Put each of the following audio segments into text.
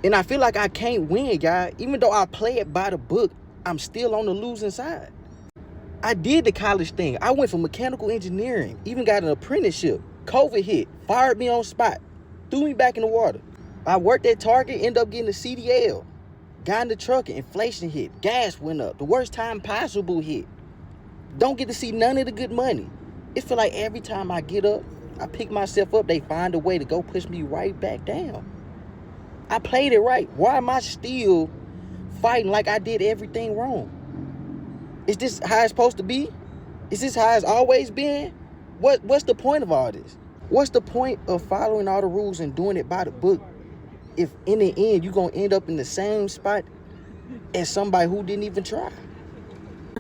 And I feel like I can't win, y'all. Even though I play it by the book, I'm still on the losing side. I did the college thing. I went for mechanical engineering, even got an apprenticeship. COVID hit, fired me on spot, threw me back in the water. I worked at Target, ended up getting a CDL. Got in the truck, and inflation hit. Gas went up. The worst time possible hit. Don't get to see none of the good money. It feel like every time I get up, I pick myself up, they find a way to go push me right back down. I played it right. Why am I still fighting like I did everything wrong? Is this how it's supposed to be? Is this how it's always been? What's the point of all this? What's the point of following all the rules and doing it by the book if in the end you're going to end up in the same spot as somebody who didn't even try?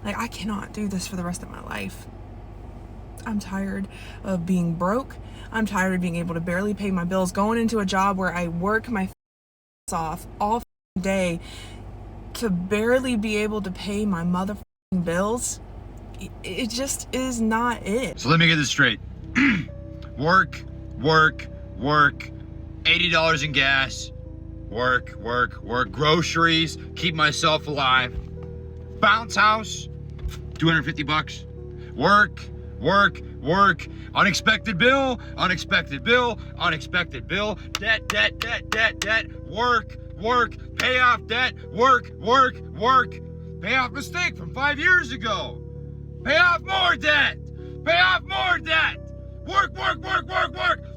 Like, I cannot do this for the rest of my life. I'm tired of being broke. I'm tired of being able to barely pay my bills, going into a job where I work my off all day to barely be able to pay my motherfucking bills. It just is not it. So let me get this straight. work, $80 in gas, work, groceries, keep myself alive, bounce house, $250, work, unexpected bill, debt, work, pay off debt, work, pay off mistake from 5 years ago, pay off more debt, work,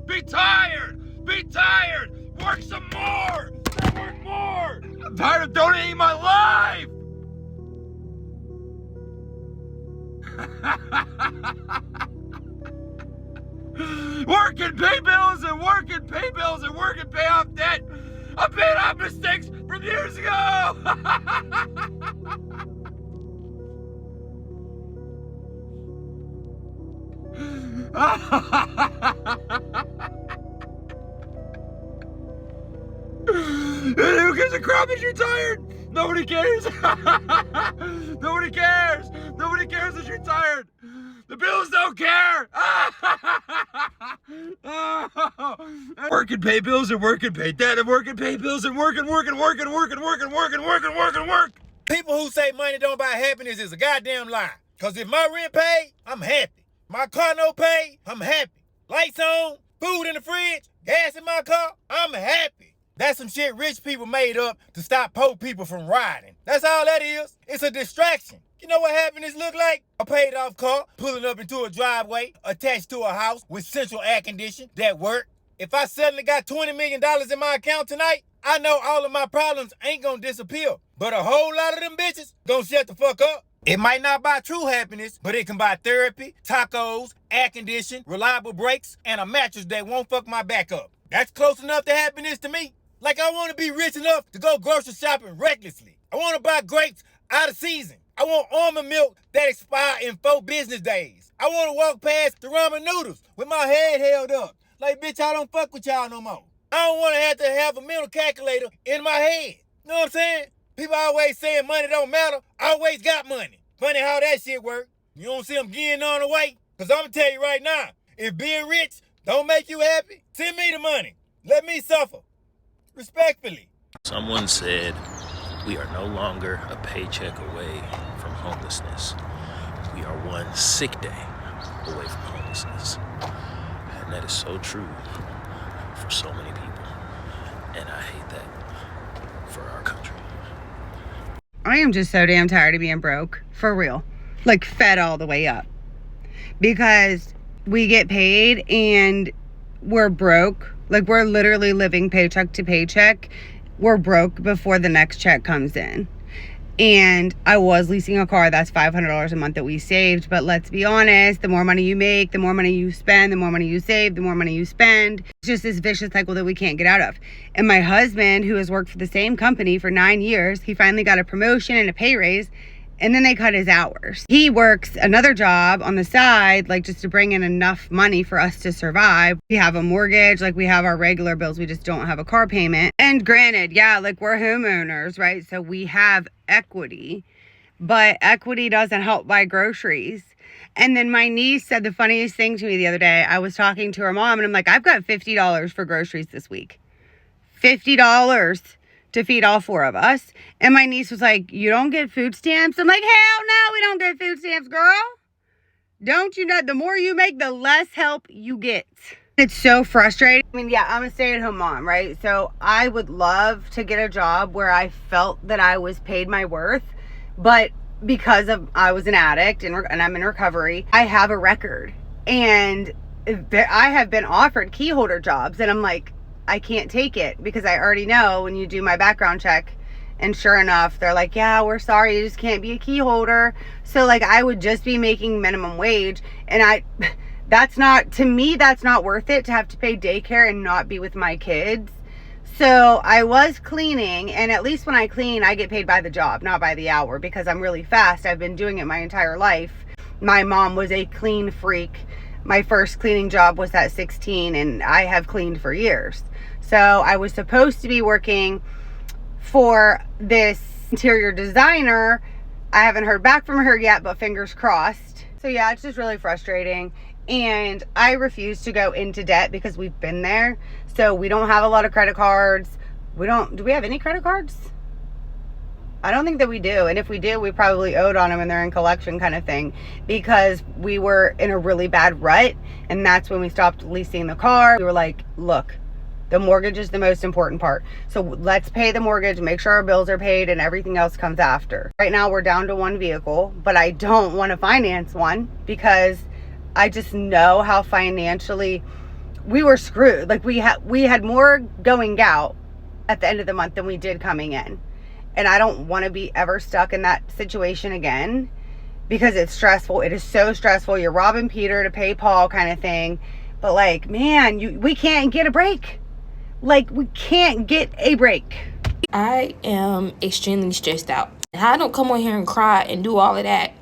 be tired, work some more, work more. I'm tired of donating my life. Work and pay bills and pay off debt. I'm paying off mistakes from years ago. Who gives a crap that you're tired? Nobody cares. Nobody cares that you're tired. The bills don't care. Work and pay bills and work and pay debt and work and pay bills and work. People who say money don't buy happiness is a goddamn lie. Cause if my rent paid, I'm happy. My car no paid, I'm happy. Lights on, food in the fridge, gas in my car, I'm happy. That's some shit rich people made up to stop poor people from riding. That's all that is. It's a distraction. You know what happiness look like? A paid off car pulling up into a driveway attached to a house with central air conditioning that work. If I suddenly got $20 million in my account tonight, I know all of my problems ain't gonna disappear. But a whole lot of them bitches gonna shut the fuck up. It might not buy true happiness, but it can buy therapy, tacos, air conditioning, reliable brakes, and a mattress that won't fuck my back up. That's close enough to happiness to me. Like, I want to be rich enough to go grocery shopping recklessly. I want to buy grapes out of season. I want almond milk that expire in 4 business days. I want to walk past the ramen noodles with my head held up. Like, bitch, I don't fuck with y'all no more. I don't want to have a mental calculator in my head. You know what I'm saying? People always saying money don't matter. I always got money. Funny how that shit work. You don't see them getting on the way? Because I'm going to tell you right now, if being rich don't make you happy, send me the money. Let me suffer. Respectfully. Someone said we are no longer a paycheck away from homelessness. We are one sick day away from homelessness. And that is so true for so many people. And I hate that for our country. I am just so damn tired of being broke. For real. Like, fed all the way up. Because we get paid and we're broke. Like, we're literally living paycheck to paycheck. We're broke before the next check comes in. And I was leasing a car. That's $500 a month that we saved. But let's be honest, the more money you make, the more money you spend, the more money you save, the more money you spend. It's just this vicious cycle that we can't get out of. And my husband, who has worked for the same company for 9 years, he finally got a promotion and a pay raise. And then they cut his hours. He works another job on the side, like, just to bring in enough money for us to survive. We have a mortgage, like, we have our regular bills. We just don't have a car payment. And granted, yeah, like, we're homeowners, right? So we have equity, but equity doesn't help buy groceries. And then my niece said the funniest thing to me the other day. I was talking to her mom and I'm like, I've got $50 for groceries this week. $50 to feed all 4 of us. And my niece was like, you don't get food stamps? I'm like, hell no, we don't get food stamps, girl. Don't you know, the more you make, the less help you get. It's so frustrating. I mean, yeah, I'm a stay-at-home mom, right? So I would love to get a job where I felt that I was paid my worth. But because of I was an addict and I'm in recovery, I have a record. And I have been offered key holder jobs. And I'm like, I can't take it because I already know when you do my background check, and sure enough, they're like, yeah, we're sorry, you just can't be a key holder. So like, I would just be making minimum wage. And that's not, to me, that's not worth it to have to pay daycare and not be with my kids. So I was cleaning, and at least when I clean, I get paid by the job, not by the hour, because I'm really fast. I've been doing it my entire life. My mom was a clean freak. My first cleaning job was at 16, and I have cleaned for years. So I was supposed to be working for this interior designer. I haven't heard back from her yet, but fingers crossed. So yeah, it's just really frustrating. And I refuse to go into debt because we've been there. So we don't have a lot of credit cards. Do we have any credit cards? I don't think that we do. And if we do, we probably owed on them and they're in collection kind of thing, because we were in a really bad rut. And that's when we stopped leasing the car. We were like, look, the mortgage is the most important part. So let's pay the mortgage, make sure our bills are paid, and everything else comes after. Right now we're down to 1 vehicle, but I don't want to finance one because I just know how financially we were screwed. Like we had more going out at the end of the month than we did coming in. And I don't want to be ever stuck in that situation again because it's stressful. It is so stressful. You're robbing Peter to pay Paul kind of thing. But like, man, we can't get a break. Like, we can't get a break. I am extremely stressed out. I don't come on here and cry and do all of that.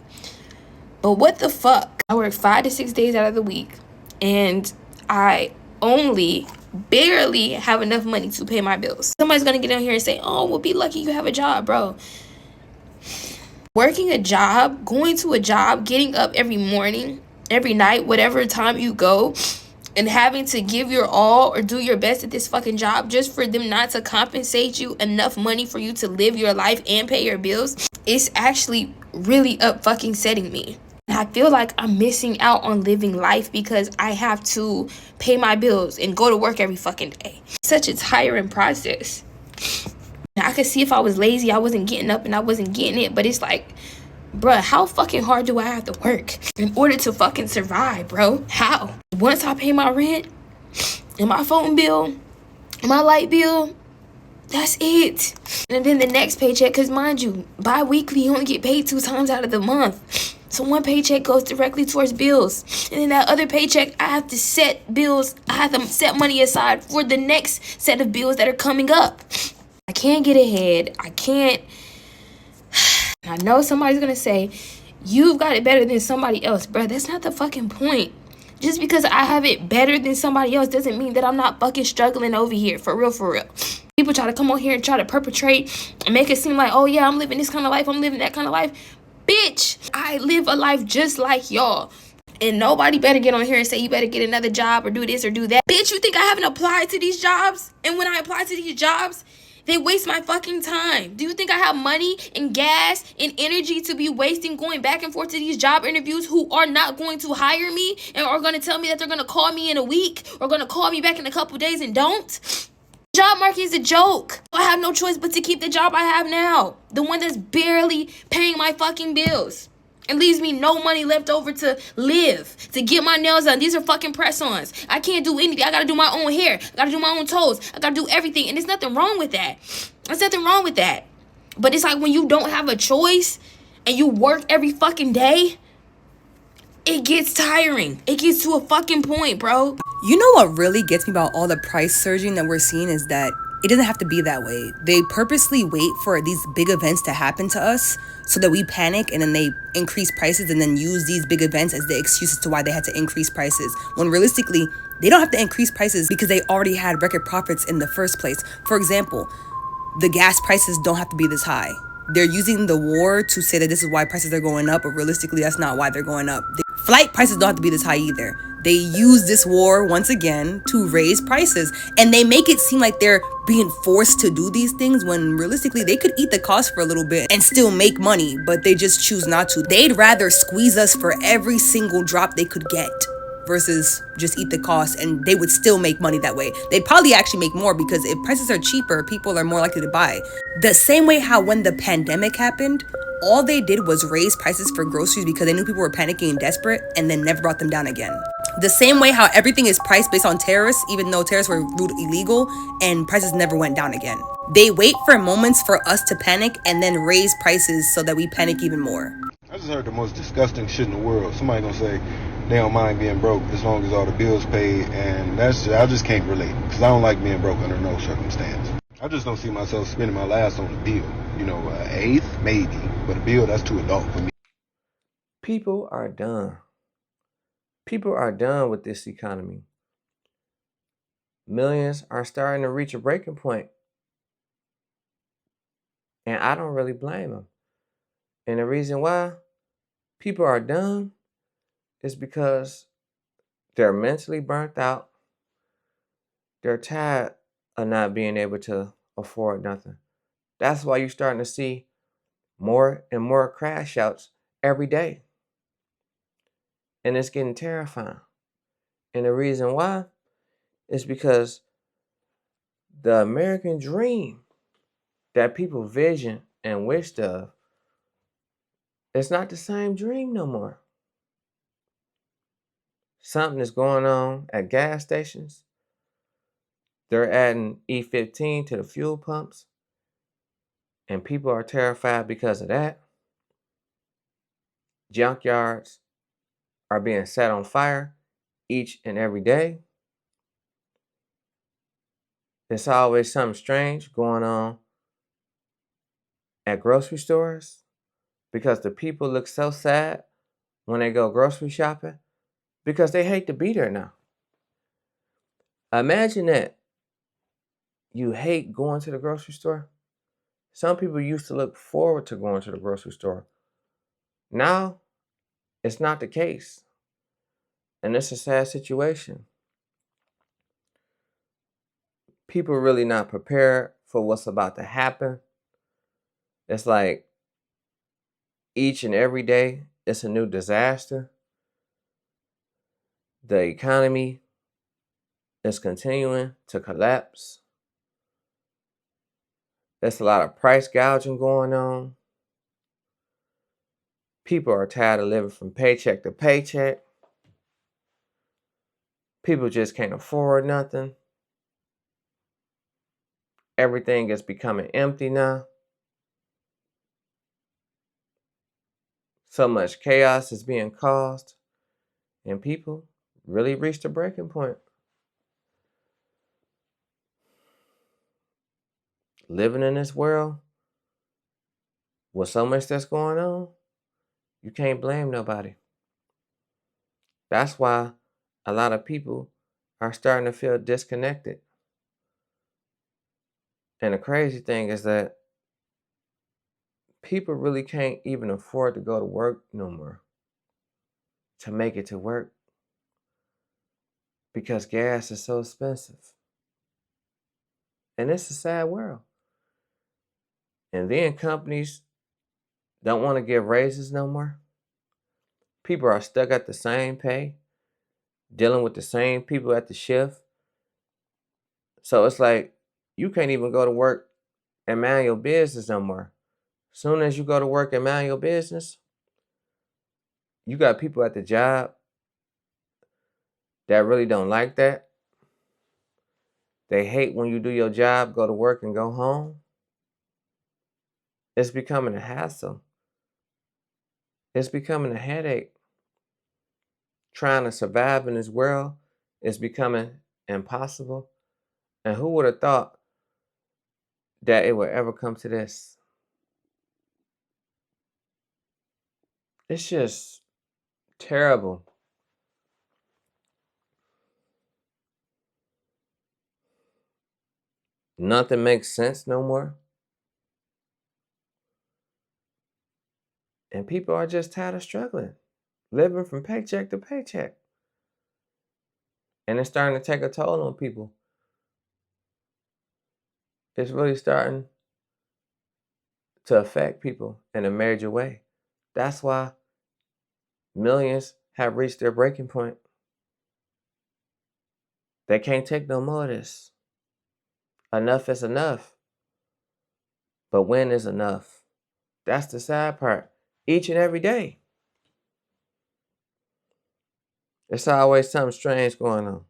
But what the fuck? I work 5 to 6 days out of the week. And I only barely have enough money to pay my bills. Somebody's going to get on here and say, oh, well, be lucky you have a job, bro. Working a job, going to a job, getting up every morning, every night, whatever time you go, and having to give your all or do your best at this fucking job just for them not to compensate you enough money for you to live your life and pay your bills, it's actually really fucking setting me. And I feel like I'm missing out on living life because I have to pay my bills and go to work every fucking day. It's such a tiring process. Now, I could see if I was lazy, I wasn't getting up and I wasn't getting it, but it's like, bruh, how fucking hard do I have to work in order to fucking survive, bro? How? Once I pay my rent and my phone bill, my light bill, that's it. And then the next paycheck, because mind you, bi-weekly you only get paid 2 times out of the month. So one paycheck goes directly towards bills. And then that other paycheck, I have to set bills. I have to set money aside for the next set of bills that are coming up. I can't get ahead. I can't. I know somebody's going to say, you've got it better than somebody else. Bro, that's not the fucking point. Just because I have it better than somebody else doesn't mean that I'm not fucking struggling over here. For real, for real. People try to come on here and try to perpetrate and make it seem like, oh yeah, I'm living this kind of life. I'm living that kind of life. Bitch, I live a life just like y'all. And nobody better get on here and say you better get another job or do this or do that. Bitch, you think I haven't applied to these jobs? And when I apply to these jobs, they waste my fucking time. Do you think I have money and gas and energy to be wasting going back and forth to these job interviews who are not going to hire me and are going to tell me that they're going to call me in a week or going to call me back in a couple days and don't? Job market is a joke. I have no choice but to keep the job I have now. The one that's barely paying my fucking bills. It leaves me no money left over to live, to get my nails done. These are fucking press-ons. I can't do anything. I gotta do my own hair. I gotta do my own toes. I gotta do everything. And there's nothing wrong with that. There's nothing wrong with that. But it's like when you don't have a choice and you work every fucking day, it gets tiring. It gets to a fucking point, bro. You know what really gets me about all the price surging that we're seeing is that it doesn't have to be that way. They purposely wait for these big events to happen to us so that we panic, and then they increase prices and then use these big events as the excuses to why they had to increase prices. When realistically, they don't have to increase prices because they already had record profits in the first place. For example, the gas prices don't have to be this high. They're using the war to say that this is why prices are going up, but realistically, that's not why they're going up. Flight prices don't have to be this high either. They use this war once again to raise prices, and they make it seem like they're being forced to do these things when realistically they could eat the cost for a little bit and still make money, but they just choose not to. They'd rather squeeze us for every single drop they could get versus just eat the cost, and they would still make money that way. They'd probably actually make more because if prices are cheaper, people are more likely to buy. The same way how when the pandemic happened, all they did was raise prices for groceries because they knew people were panicking and desperate, and then never brought them down again. The same way how everything is priced based on tariffs, even though tariffs were ruled illegal, and prices never went down again. They wait for moments for us to panic and then raise prices so that we panic even more. I just heard the most disgusting shit in the world. Somebody gonna say they don't mind being broke as long as all the bills paid, and I just can't relate because I don't like being broke under no circumstance. I just don't see myself spending my last on a bill. You know, an eighth maybe, but a bill that's too adult for me. People are done. People are done with this economy. Millions are starting to reach a breaking point, and I don't really blame them. And the reason why people are done is because they're mentally burnt out. They're tired of not being able to afford nothing. That's why you're starting to see more and more crash outs every day. And it's getting terrifying. And the reason why is because the American dream that people vision and wished of, it's not the same dream no more. Something is going on at gas stations. They're adding E15 to the fuel pumps, and people are terrified because of that. Junkyards are being set on fire each and every day. There's always something strange going on at grocery stores because the people look so sad when they go grocery shopping because they hate to be there now. Imagine that you hate going to the grocery store. Some people used to look forward to going to the grocery store. Now, it's not the case. And it's a sad situation. People are really not prepared for what's about to happen. It's like each and every day, it's a new disaster. The economy is continuing to collapse. There's a lot of price gouging going on. People are tired of living from paycheck to paycheck. People just can't afford nothing. Everything is becoming empty now. So much chaos is being caused, and people really reached a breaking point. Living in this world with so much that's going on, you can't blame nobody. That's why a lot of people are starting to feel disconnected. And the crazy thing is that people really can't even afford to go to work no more to make it to work because gas is so expensive. And it's a sad world. And then companies don't want to give raises no more. People are stuck at the same pay, dealing with the same people at the shift. So it's like you can't even go to work and mind your business no more. Soon as you go to work and mind your business, you got people at the job that really don't like that. They hate when you do your job, go to work and go home. It's becoming a hassle. It's becoming a headache. Trying to survive in this world is becoming impossible. And who would have thought that it would ever come to this? It's just terrible. Nothing makes sense no more. And people are just tired of struggling, living from paycheck to paycheck. And it's starting to take a toll on people. It's really starting to affect people in a major way. That's why millions have reached their breaking point. They can't take no more of this. Enough is enough. But when is enough? That's the sad part. Each and every day. There's always something strange going on.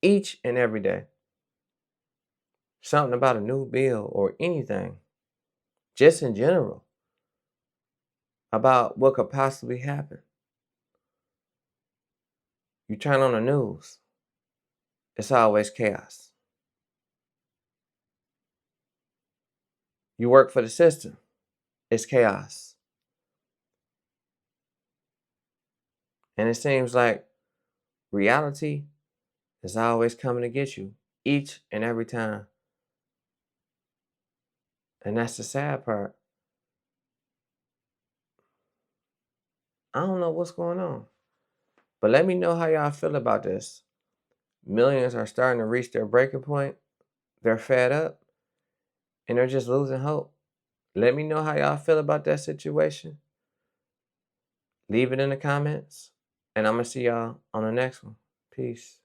Each and every day. Something about a new bill or anything. Just in general. About what could possibly happen. You turn on the news. It's always chaos. You work for the system. It's chaos. And it seems like reality is always coming to get you each and every time. And that's the sad part. I don't know what's going on. But let me know how y'all feel about this. Millions are starting to reach their breaking point. They're fed up. And they're just losing hope. Let me know how y'all feel about that situation. Leave it in the comments. And I'm going to see y'all on the next one. Peace.